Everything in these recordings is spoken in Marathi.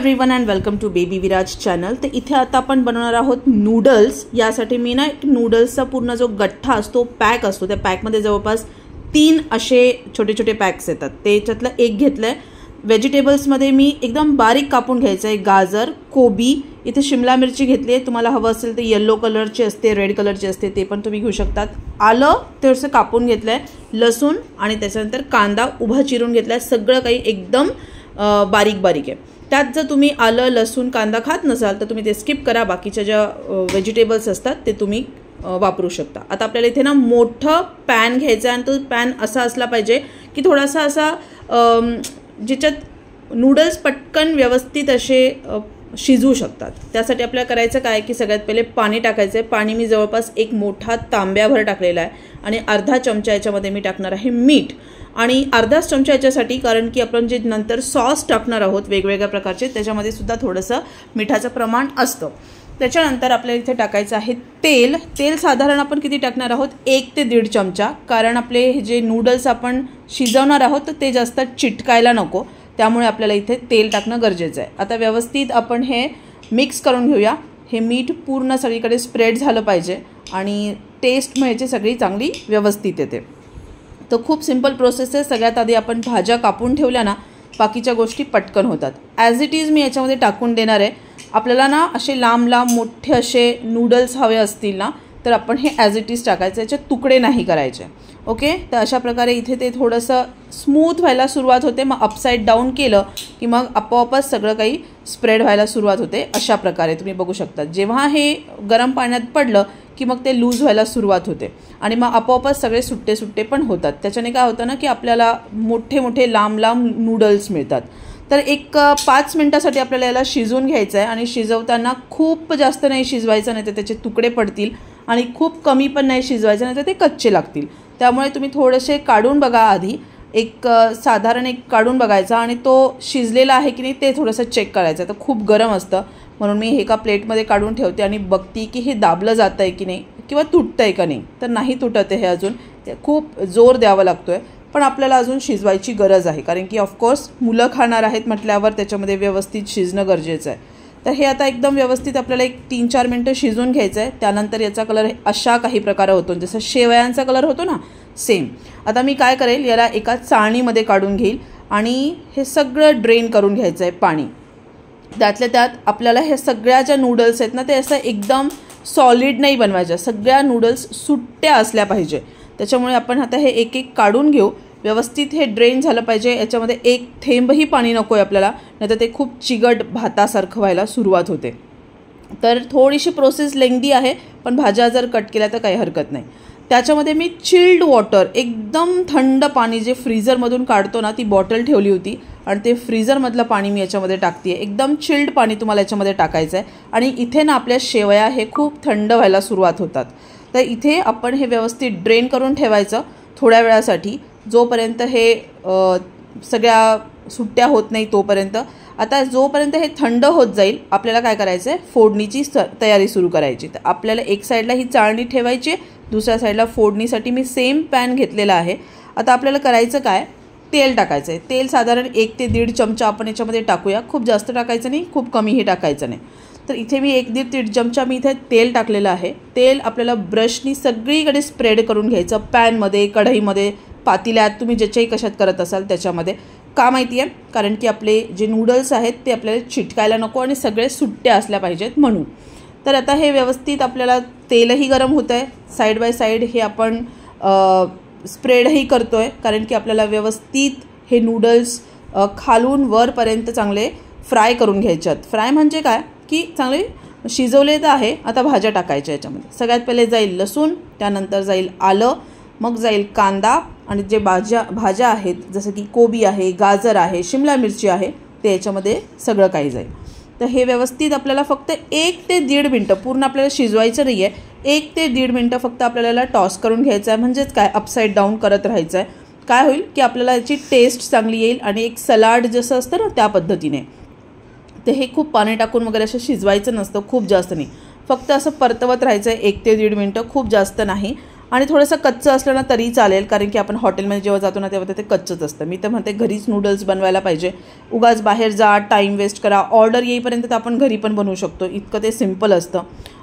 Everyone and welcome to baby Viraj channel. तर इथे आता आपण बनवणार आहोत नूडल्स। यासाठी मी ना एक नूडल्सचा पूर्ण जो गठ्ठा असतो पॅक असतो त्या पॅकमध्ये जवळपास 3 असे छोटे छोटे पॅक्स येतात, त्याच्यातलं एक घेतलंय। व्हेजिटेबल्समध्ये मी एकदम बारीक कापून घ्यायचं आहे गाजर, कोबी, इथे शिमला मिरची घेतली आहे, तुम्हाला हवं असेल तर येलो कलरची असते, रेड कलरची असते, ते पण तुम्ही घेऊ शकतात। आलं थोडंसं कापून घेतलंय, लसूण आणि त्याच्यानंतर कांदा उभा चिरून घेतलाय। सगळं काही एकदम बारीक बारीक आहे। त्यात जर तुम्ही आलं लसूण कांदा खात नसाल तर तुम्ही ते स्किप करा, बाकीच्या ज्या व्हेजिटेबल्स असतात ते तुम्ही वापरू शकता। आता आपल्याला इथे ना मोठं पॅन घ्यायचं आहे आणि तो पॅन असा असला पाहिजे की थोडासा असा ज्याच्यात नूडल्स पटकन व्यवस्थित असे शिजू शकतात। त्यासाठी आपल्याला करायचं काय की सगळ्यात पहिले पाणी टाकायचं आहे। पाणी मी जवळपास एक मोठा तांब्याभर टाकलेला आहे आणि अर्धा चमचा याच्यामध्ये मी टाकणार आहे मीठ आणि अर्धाच चमचा याच्यासाठी कारण की आपण जे नंतर सॉस टाकणार आहोत वेगवेगळ्या प्रकारचे त्याच्यामध्ये सुद्धा थोडंसं मिठाचं प्रमाण असतं। त्याच्यानंतर आपल्याला इथे टाकायचं आहे तेल। तेल साधारण आपण किती टाकणार आहोत 1 ते 1.5 चमचा, कारण आपले जे नूडल्स आपण शिजवणार आहोत तर ते जास्त चिटकायला नको, त्यामुळे आपल्याला इथे तेल टाकणं गरजेचं आहे। आता व्यवस्थित आपण हे मिक्स करून घेऊया। हे मीठ पूर्ण सगळीकडे स्प्रेड झालं पाहिजे आणि टेस्ट म्हणजे सगळी चांगली व्यवस्थित येते। तर खूप सिंपल प्रोसेस आहे। सगळ्यात आधी आपण भाज्या कापून ठेवल्या ना बाकीच्या गोष्टी पटकन होतात। ॲज इट इज मी याच्यामध्ये टाकून देणार आहे। आपल्याला ना असे लांब लांब मोठे असे नूडल्स हवे असतील ना तर आपण हे ॲज इट इज टाकायचं, याचे तुकडे नाही करायचे। ओके, तर अशा प्रकारे इथे ते थोडंसं स्मूथ व्हायला सुरुवात होते, मग अपसाईड डाऊन केलं की मग आपोआपच सगळं काही स्प्रेड व्हायला सुरुवात होते। अशा प्रकारे तुम्ही बघू शकता जेव्हा हे गरम पाण्यात पडलं की मग ते लूज व्हायला सुरुवात होते आणि मग आपोआपच सगळे सुट्टे सुट्टे पण होतात। त्याच्याने काय होतं ना की आपल्याला मोठे मोठे लांब लांब नूडल्स मिळतात। तर एक 5 मिनिटासाठी आपल्याला याला शिजवून घ्यायचं आहे आणि शिजवताना खूप जास्त नाही शिजवायचं, नाही तर त्याचे तुकडे पडतील आणि खूप कमी पण नाही शिजवायचं, नाही तर ते कच्चे लागतील। त्यामुळे तुम्ही थोडेसे काढून बघा आधी, एक साधारण एक काढून बघायचा आणि तो शिजलेला आहे की नाही ते थोडंसं चेक करायचं। तर खूप गरम असतं म्हणून मी एका प्लेटमध्ये काढून ठेवते आणि बघते की हे दाबलं जातं आहे की नाही किंवा तुटतं आहे का नाही। तर नाही तुटत आहे हे, अजून खूप जोर द्यावा लागतो आहे, पण आपल्याला अजून शिजवायची गरज आहे कारण की ऑफकोर्स मुलं खाणार आहेत म्हटल्यावर त्याच्यामध्ये व्यवस्थित शिजणं गरजेचं आहे। तर हे आता एकदम व्यवस्थित आपल्याला एक 3-4 मिनटं शिजवून घ्यायचं आहे। त्यानंतर याचा कलर अशा काही प्रकारे होतो जसं शेवयांचा कलर होतो ना सेम। आता मी काय करेल, याला एका चाळणीमध्ये काढून घेईल आणि हे सगळं ड्रेन करून घ्यायचं आहे पाणी। त्यातल्या त्यात आपल्याला हे सगळ्या ज्या नूडल्स आहेत ना ते असं एकदम सॉलिड नाही बनवायच्या, सगळ्या नूडल्स सुट्ट्या असल्या पाहिजे। त्याच्यामुळे आपण आता हे एक एक काढून घेऊ, व्यवस्थित हे ड्रेन झालं पाहिजे। याच्यामध्ये एक थेंबही पाणी नको आहे आपल्याला, नाहीतर ते खूप चिकट भातासारखं व्हायला सुरुवात होते। तर थोडीशी प्रोसेस लेंदी आहे, पण भाज्या जर कट केल्या तर काही हरकत नाही। त्याच्यामध्ये मी चिल्ड वॉटर, एकदम थंड पाणी जे फ्रीझरमधून काढतो ना ती बॉटल ठेवली होती आणि ते फ्रीझरमधलं पाणी मी याच्यामध्ये टाकते आहे। एकदम चिल्ड पाणी तुम्हाला याच्यामध्ये टाकायचं आहे आणि इथे ना आपल्या शेवया हे खूप थंड व्हायला सुरुवात होतात। तर इथे आपण हे व्यवस्थित ड्रेन करून ठेवायचं थोड्या वेळासाठी, जोपर्यंत हे सगळ्या सुट्ट्या होत नाही तोपर्यंत। आता जोपर्यंत हे थंड होत जाईल आपल्याला काय करायचं आहे, फोडणीची तयारी सुरू करायची। तर आपल्याला एक साईडला ही चाळणी ठेवायची, दुसऱ्या साईडला फोडणीसाठी मी सेम पॅन घेतलेला आहे। आता आपल्याला करायचं काय, तेल टाकायचं आहे। तेल साधारण 1 ते 1.5 चमचा आपण याच्यामध्ये टाकूया, खूप जास्त टाकायचं नाही, खूप कमीही टाकायचं नाही। तर इथे मी 1 ते 1.5 चमचा मी इथे तेल टाकलेलं आहे। तेल आपल्याला ब्रशनी सगळीकडे स्प्रेड करून घ्यायचं, पॅनमध्ये, कढईमध्ये, पातेल्यात, तुम्ही ज्याच्याही कशात करत असाल त्याच्यामध्ये। का माहिती आहे, कारण की आपले जे नूडल्स आहेत ते आपल्याला चिटकायला नको आणि सगळे सुट्ट्या असल्या पाहिजेत म्हणून। तर आता हे व्यवस्थित आपल्याला तेलही गरम होतं आहे, साईड बाय साईड हे आपण स्प्रेडही करतो आहे कारण की आपल्याला व्यवस्थित हे नूडल्स खालून वरपर्यंत चांगले फ्राय करून घ्यायच्यात। फ्राय म्हणजे काय की चांगले शिजवले तर आहे। आता भाज्या टाकायच्या याच्यामध्ये। सगळ्यात पहिले जाईल लसूण, त्यानंतर जाईल आलं, मग जाईल कांदा आणि जे भाज्या आहेत जसं की कोबी आहे, गाजर आहे, शिमला मिरची आहे ते याच्यामध्ये सगळं काही जाईल। तर हे व्यवस्थित आपल्याला फक्त 1 ते 1.5 मिनटं, पूर्ण आपल्याला शिजवायचं नाही आहे, 1 ते 1.5 मिनटं फक्त आपल्याला टॉस करून घ्यायचं आहे। म्हणजेच काय, अपसाईड डाऊन करत राहायचं आहे। काय होईल की आपल्याला याची टेस्ट चांगली येईल आणि एक सलाड जसं असतं ना त्या पद्धतीने। तर हे खूप पाणी टाकून वगैरे असं शिजवायचं नसतं, खूप जास्त नाही, फक्त असं परतवत राहायचं आहे 1 ते 1.5 मिनटं, खूप जास्त नाही। आणि थोडंसं कच्चं असलं ना तरी चालेल, कारण की आपण हॉटेलमध्ये जेव्हा जातो ना तेव्हा ते कच्चंच असतं. मी तर म्हणते घरीच नूडल्स बनवायला पाहिजे. उगाच बाहेर जा, टाईम वेस्ट करा, ऑर्डर येईपर्यंत तर आपण घरी पण बनवू शकतो. इतकं ते सिम्पल असतं.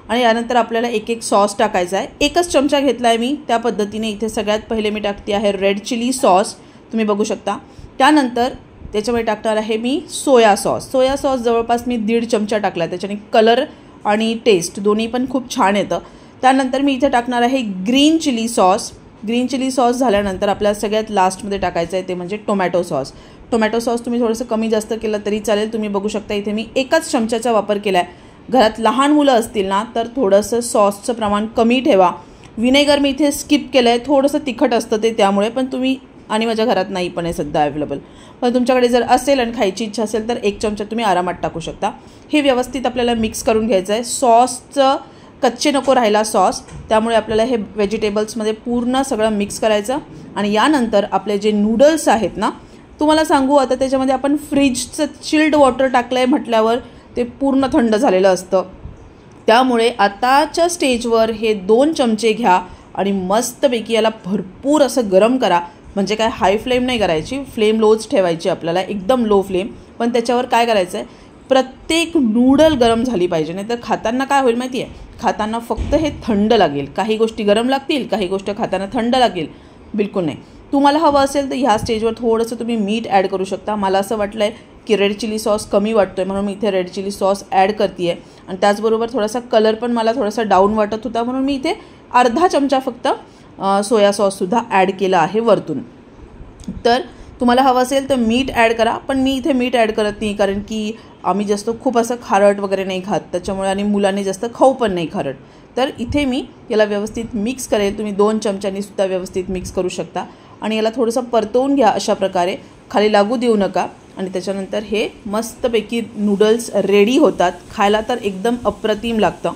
आणि यानंतर आपल्याला एक एक सॉस टाकायचा आहे. एकच चमचा घेतला आहे मी. त्या पद्धतीने इथे सगळ्यात पहिले मी टाकते आहे रेड चिली सॉस, तुम्ही बघू शकता. त्यानंतर त्याच्यामध्ये टाकणार आहे मी सोया सॉस. सोया सॉस जवळपास मी 1.5 चमचा टाकला. त्याच्याने कलर आणि टेस्ट दोन्ही पण खूप छान येतं. त्यानंतर मी इथे टाकणार आहे green chilli sauce. Green chilli sauce झाल्यानंतर आपल्याला सगळ्यात लास्टमध्ये टाकायचं आहे ते म्हणजे टोमॅटो सॉस. टोमॅटो सॉस तुम्ही थोडंसं कमी जास्त केलं तरी चालेल. तुम्ही बघू शकता इथे मी एकच चमच्याचा वापर केला आहे. घरात लहान मुलं असतील ना तर थोडंसं सॉसचं प्रमाण कमी ठेवा. विनेगर मी इथे स्किप केलं आहे, थोडंसं तिखट असतं ते त्यामुळे, पण तुम्ही आणि माझ्या घरात नाही पण आहे सध्या अवेलेबल, पण तुमच्याकडे जर असेल आणि खायची इच्छा असेल तर 1 चमचा तुम्ही आरामात टाकू शकता. हे व्यवस्थित आपल्याला मिक्स करून घ्यायचं आहे. सॉसचं कच्चे नको राहायला सॉस, त्यामुळे आपल्याला हे व्हेजिटेबल्समध्ये पूर्ण सगळं मिक्स करायचं. आणि यानंतर आपले जे नूडल्स आहेत ना, तुम्हाला सांगू आता त्याच्यामध्ये आपण फ्रीजचं चिल्ड वॉटर टाकलं आहे म्हटल्यावर ते पूर्ण थंड झालेलं असतं. त्यामुळे आताच्या स्टेजवर हे 2 चमचे घ्या आणि मस्तपैकी याला भरपूर असं गरम करा. म्हणजे काय, हाय फ्लेम नाही करायची, फ्लेम लोच ठेवायची आपल्याला, एकदम लो फ्लेम. पण त्याच्यावर काय करायचं आहे, प्रत्येक नूडल गरम झाली पाहिजे. नाही तर खाताना काय होईल माहिती आहे, खाताना फक्त हे थंड लागेल. काही गोष्टी गरम लागतील, काही गोष्टी खाताना थंड लागेल. बिलकुल नाही. तुम्हाला हवं असेल तर ह्या स्टेजवर थोडंसं तुम्ही मीठ ॲड करू शकता. मला असं वाटलं आहे की रेड चिली सॉस कमी वाटतो आहे म्हणून मी इथे रेड चिली सॉस ॲड करते आहे. आणि त्याचबरोबर थोडासा कलर पण मला थोडासा डाऊन वाटत होता म्हणून मी इथे अर्धा चमचा फक्त सोया सॉससुद्धा ॲड केला आहे वरतून. तर तुम्हाला हवं असेल तर मीठ ॲड करा, पण मी इथे मीठ ॲड करत नाही कारण की आम्ही जास्त खूप असं खारट वगैरे नाही खात त्याच्यामुळे, आणि मुलांनी जास्त खाऊ पण नाही खारट. तर इथे मी याला व्यवस्थित मिक्स करेल. तुम्ही 2 चमच्यांनीसुद्धा व्यवस्थित मिक्स करू शकता. आणि याला थोडंसं परतवून घ्या अशा प्रकारे, खाली लागू देऊ नका. आणि त्याच्यानंतर हे मस्तपैकी नूडल्स रेडी होतात. खायला तर एकदम अप्रतिम लागतं.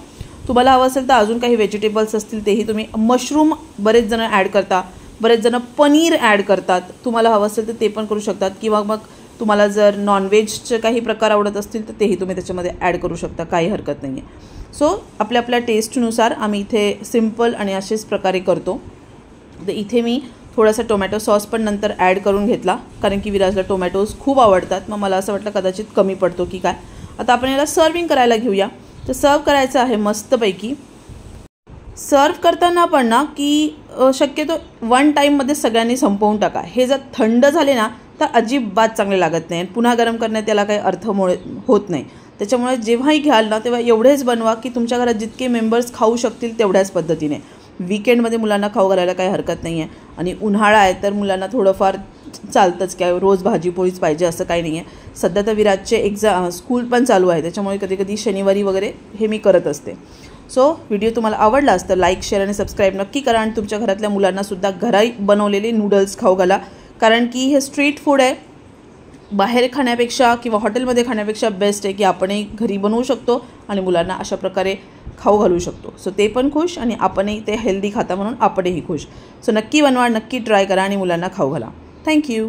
तुम्हाला हवं असेल तर अजून काही व्हेजिटेबल्स असतील तेही तुम्ही, मशरूम बरेच जण ॲड करता, बरेच जण पनीर ॲड करतात. तुम्हाला हवं असेल तर ते पण करू शकतात. किंवा मग तुम्हाला जर नॉनव्हेजचे काही प्रकार आवडत असतील तर तेही तुम्ही त्याच्यामध्ये ॲड करू शकता, काही हरकत नाही आहे. सो आपल्या टेस्टनुसार आम्ही इथे सिम्पल आणि असेच प्रकारे करतो. तर इथे मी थोडासा टोमॅटो सॉस पण नंतर ॲड करून घेतला कारण की विराजला टोमॅटोज खूप आवडतात. मग मला असं वाटलं कदाचित कमी पडतो की काय. आता आपण याला सर्विंग करायला घेऊया. तर सर्व करायचं आहे मस्तपैकी. सर्व करताना पण ना की शक्यतो 1 टाईममध्ये सगळ्यांनी संपवून टाका. हे जर थंड झाले ना तर अजिबात चांगले लागत नाही. पुन्हा गरम करण्यात त्याला काही अर्थ होत नाही. त्याच्यामुळे जेव्हाही घ्याल ना तेव्हा एवढेच बनवा की तुमच्या घरात जितके मेंबर्स खाऊ शकतील तेवढ्याच पद्धतीने. वीकेंडमध्ये मुलांना खाऊ घालायला काही हरकत नाही आहे. आणि उन्हाळा आहे तर मुलांना थोडंफार चालतंच, काय रोज भाजी पोळीच पाहिजे असं काही नाही आहे. सध्या तर विराजचे स्कूल पण चालू आहे त्याच्यामुळे कधी कधी शनिवारी वगैरे हे मी करत असते. सो व्हिडिओ तुम्हाला आवडला असतं लाईक, शेअर आणि सबस्क्राईब नक्की करा. आणि तुमच्या घरातल्या मुलांनासुद्धा घरी बनवलेले नूडल्स खाऊ घाला, कारण की हे स्ट्रीट फूड आहे. बाहेर खाण्यापेक्षा किंवा हॉटेलमध्ये खाण्यापेक्षा बेस्ट आहे की आपणही घरी बनवू शकतो आणि मुलांना अशा प्रकारे खाऊ घालू शकतो. सो ते पण खुश आणि आपणही ते हेल्दी खाता म्हणून आपणही खुश. सो नक्की बनवा, नक्की ट्राय करा आणि मुलांना खाऊ घाला. थँक्यू.